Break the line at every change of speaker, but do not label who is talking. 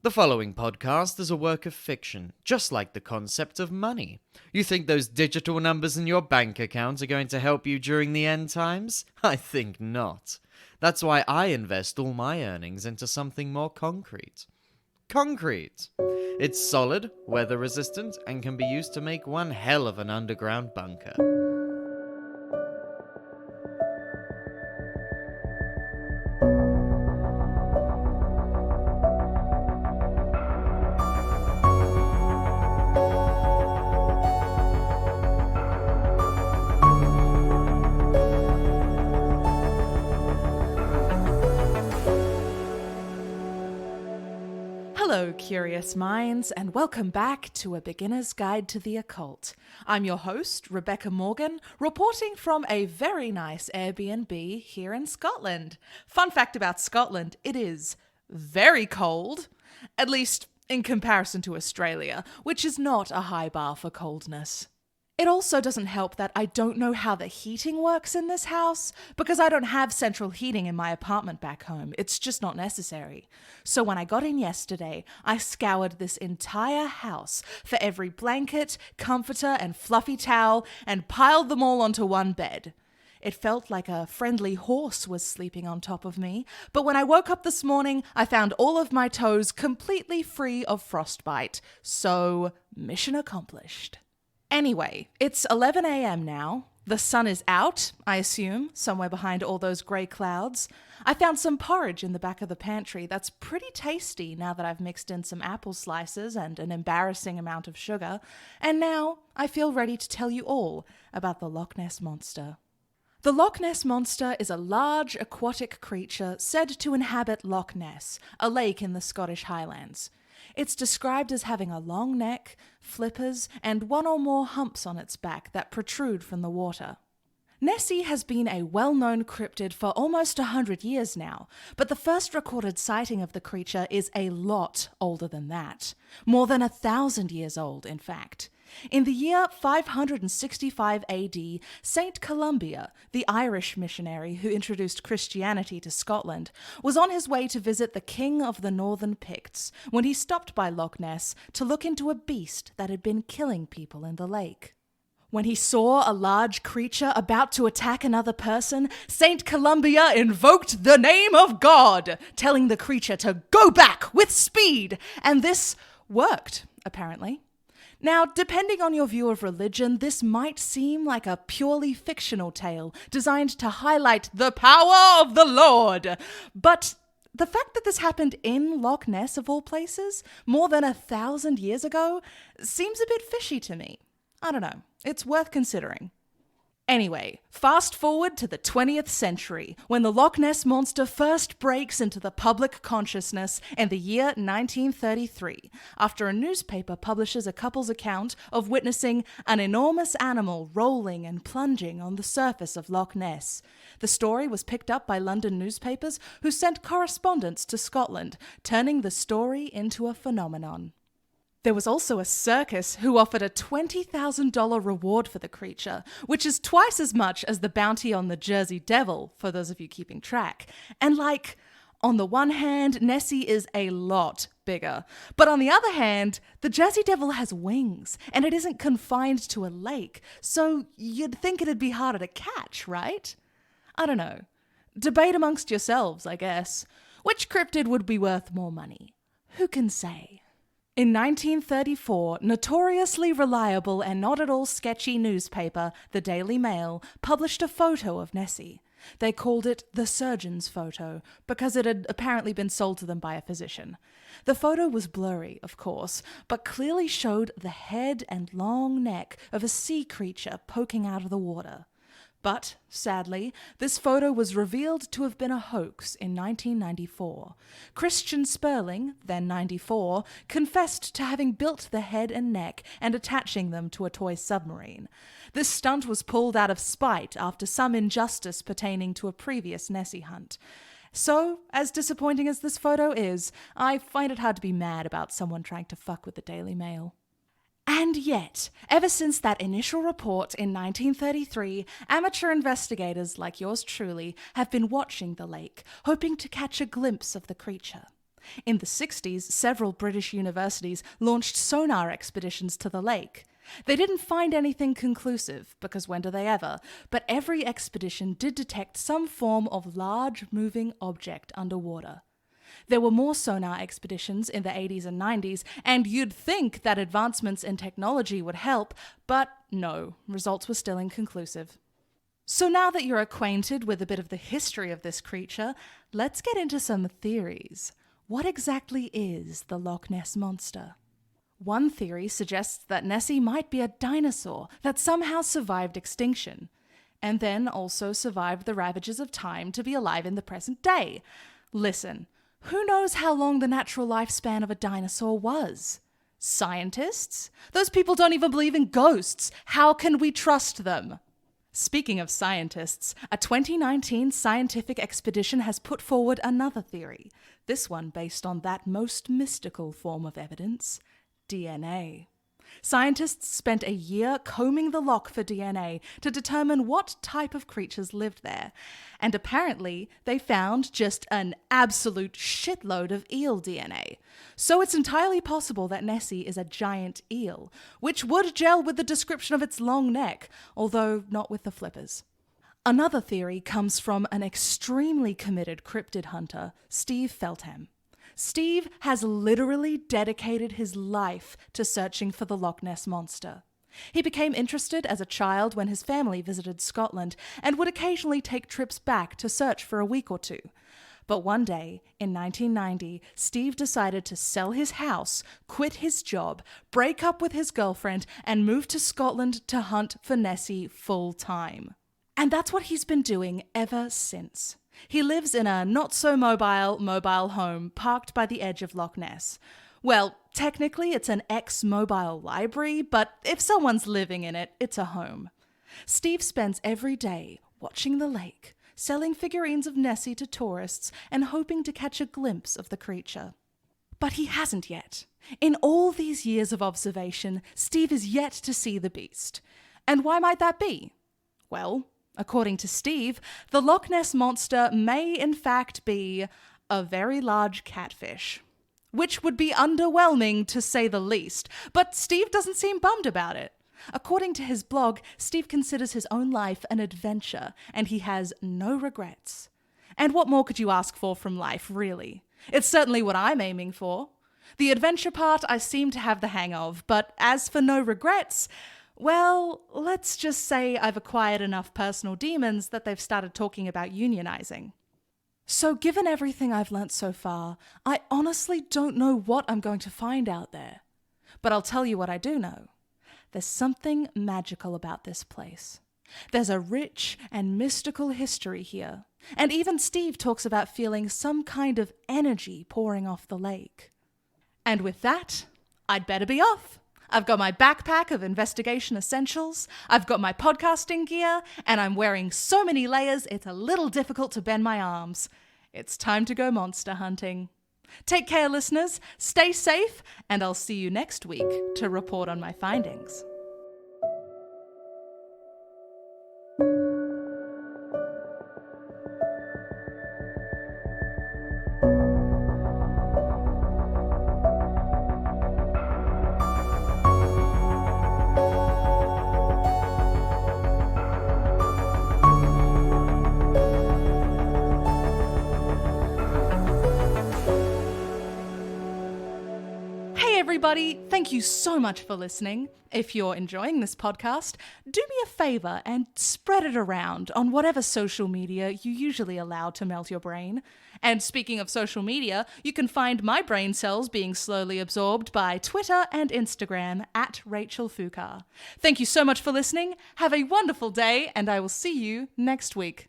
The following podcast is a work of fiction, just like the concept of money. You think those digital numbers in your bank account are going to help you during the end times? I think not. That's why I invest all my earnings into something more concrete. Concrete! It's solid, weather resistant, and can be used to make one hell of an underground bunker.
Hello, curious minds, and welcome back to A Beginner's Guide to the Occult. I'm your host, Rebecca Morgan, reporting from a very nice Airbnb here in Scotland. Fun fact about Scotland, it is very cold, at least in comparison to Australia, which is not a high bar for coldness. It also doesn't help that I don't know how the heating works in this house, because I don't have central heating in my apartment back home. It's just not necessary. So when I got in yesterday, I scoured this entire house for every blanket, comforter, and fluffy towel, and piled them all onto one bed. It felt like a friendly horse was sleeping on top of me, but when I woke up this morning, I found all of my toes completely free of frostbite. So, mission accomplished. Anyway, it's 11 a.m. now. The sun is out, I assume, somewhere behind all those grey clouds. I found some porridge in the back of the pantry that's pretty tasty now that I've mixed in some apple slices and an embarrassing amount of sugar. And now I feel ready to tell you all about the Loch Ness Monster. The Loch Ness Monster is a large aquatic creature said to inhabit Loch Ness, a lake in the Scottish Highlands. It's described as having a long neck, flippers, and one or more humps on its back that protrude from the water. Nessie has been a well-known cryptid for almost 100 years now, but the first recorded sighting of the creature is a lot older than that. More than 1,000 years old, in fact. In the year 565 AD, Saint Columba, the Irish missionary who introduced Christianity to Scotland, was on his way to visit the king of the northern Picts when he stopped by Loch Ness to look into a beast that had been killing people in the lake. When he saw a large creature about to attack another person, Saint Columba invoked the name of God, telling the creature to go back with speed, and this worked, apparently. Now, depending on your view of religion, this might seem like a purely fictional tale designed to highlight the power of the Lord. But the fact that this happened in Loch Ness, of all places, more than 1,000 years ago, seems a bit fishy to me. I don't know. It's worth considering. Anyway, fast forward to the 20th century, when the Loch Ness Monster first breaks into the public consciousness in the year 1933, after a newspaper publishes a couple's account of witnessing an enormous animal rolling and plunging on the surface of Loch Ness. The story was picked up by London newspapers, who sent correspondents to Scotland, turning the story into a phenomenon. There was also a circus who offered a $20,000 reward for the creature, which is twice as much as the bounty on the Jersey Devil, for those of you keeping track. And on the one hand, Nessie is a lot bigger. But on the other hand, the Jersey Devil has wings, and it isn't confined to a lake, so you'd think it'd be harder to catch, right? I don't know. Debate amongst yourselves, I guess. Which cryptid would be worth more money? Who can say? In 1934, notoriously reliable and not at all sketchy newspaper, the Daily Mail, published a photo of Nessie. They called it the surgeon's photo, because it had apparently been sold to them by a physician. The photo was blurry, of course, but clearly showed the head and long neck of a sea creature poking out of the water. But, sadly, this photo was revealed to have been a hoax in 1994. Christian Sperling, then 94, confessed to having built the head and neck and attaching them to a toy submarine. This stunt was pulled out of spite after some injustice pertaining to a previous Nessie hunt. So, as disappointing as this photo is, I find it hard to be mad about someone trying to fuck with the Daily Mail. And yet, ever since that initial report in 1933, amateur investigators like yours truly have been watching the lake, hoping to catch a glimpse of the creature. In the 60s, several British universities launched sonar expeditions to the lake. They didn't find anything conclusive, because when do they ever? But every expedition did detect some form of large moving object underwater. There were more sonar expeditions in the 80s and 90s, and you'd think that advancements in technology would help, but no, results were still inconclusive. So now that you're acquainted with a bit of the history of this creature, let's get into some theories. What exactly is the Loch Ness Monster? One theory suggests that Nessie might be a dinosaur that somehow survived extinction, and then also survived the ravages of time to be alive in the present day. Listen, who knows how long the natural lifespan of a dinosaur was? Scientists? Those people don't even believe in ghosts. How can we trust them? Speaking of scientists, a 2019 scientific expedition has put forward another theory, this one based on that most mystical form of evidence, DNA. Scientists spent a year combing the loch for DNA to determine what type of creatures lived there, and apparently they found just an absolute shitload of eel DNA. So it's entirely possible that Nessie is a giant eel, which would gel with the description of its long neck, although not with the flippers. Another theory comes from an extremely committed cryptid hunter, Steve Feltham. Steve has literally dedicated his life to searching for the Loch Ness Monster. He became interested as a child when his family visited Scotland and would occasionally take trips back to search for a week or two. But one day, in 1990, Steve decided to sell his house, quit his job, break up with his girlfriend, and move to Scotland to hunt for Nessie full-time. And that's what he's been doing ever since. He lives in a not-so-mobile home parked by the edge of Loch Ness. Well, technically it's an ex-mobile library, but if someone's living in it, it's a home. Steve spends every day watching the lake, selling figurines of Nessie to tourists and hoping to catch a glimpse of the creature. But he hasn't yet. In all these years of observation, Steve is yet to see the beast. And why might that be? Well, according to Steve, the Loch Ness Monster may in fact be a very large catfish. Which would be underwhelming to say the least, but Steve doesn't seem bummed about it. According to his blog, Steve considers his own life an adventure, and he has no regrets. And what more could you ask for from life, really? It's certainly what I'm aiming for. The adventure part I seem to have the hang of, but as for no regrets, well, let's just say I've acquired enough personal demons that they've started talking about unionizing. So given everything I've learnt so far, I honestly don't know what I'm going to find out there. But I'll tell you what I do know. There's something magical about this place. There's a rich and mystical history here. And even Steve talks about feeling some kind of energy pouring off the lake. And with that, I'd better be off. I've got my backpack of investigation essentials, I've got my podcasting gear, and I'm wearing so many layers it's a little difficult to bend my arms. It's time to go monster hunting. Take care, listeners, stay safe, and I'll see you next week to report on my findings. Everybody, thank you so much for listening. If you're enjoying this podcast, do me a favor and spread it around on whatever social media you usually allow to melt your brain. And speaking of social media, you can find my brain cells being slowly absorbed by Twitter and Instagram at Rachel Fukar. Thank you so much for listening. Have a wonderful day, and I will see you next week.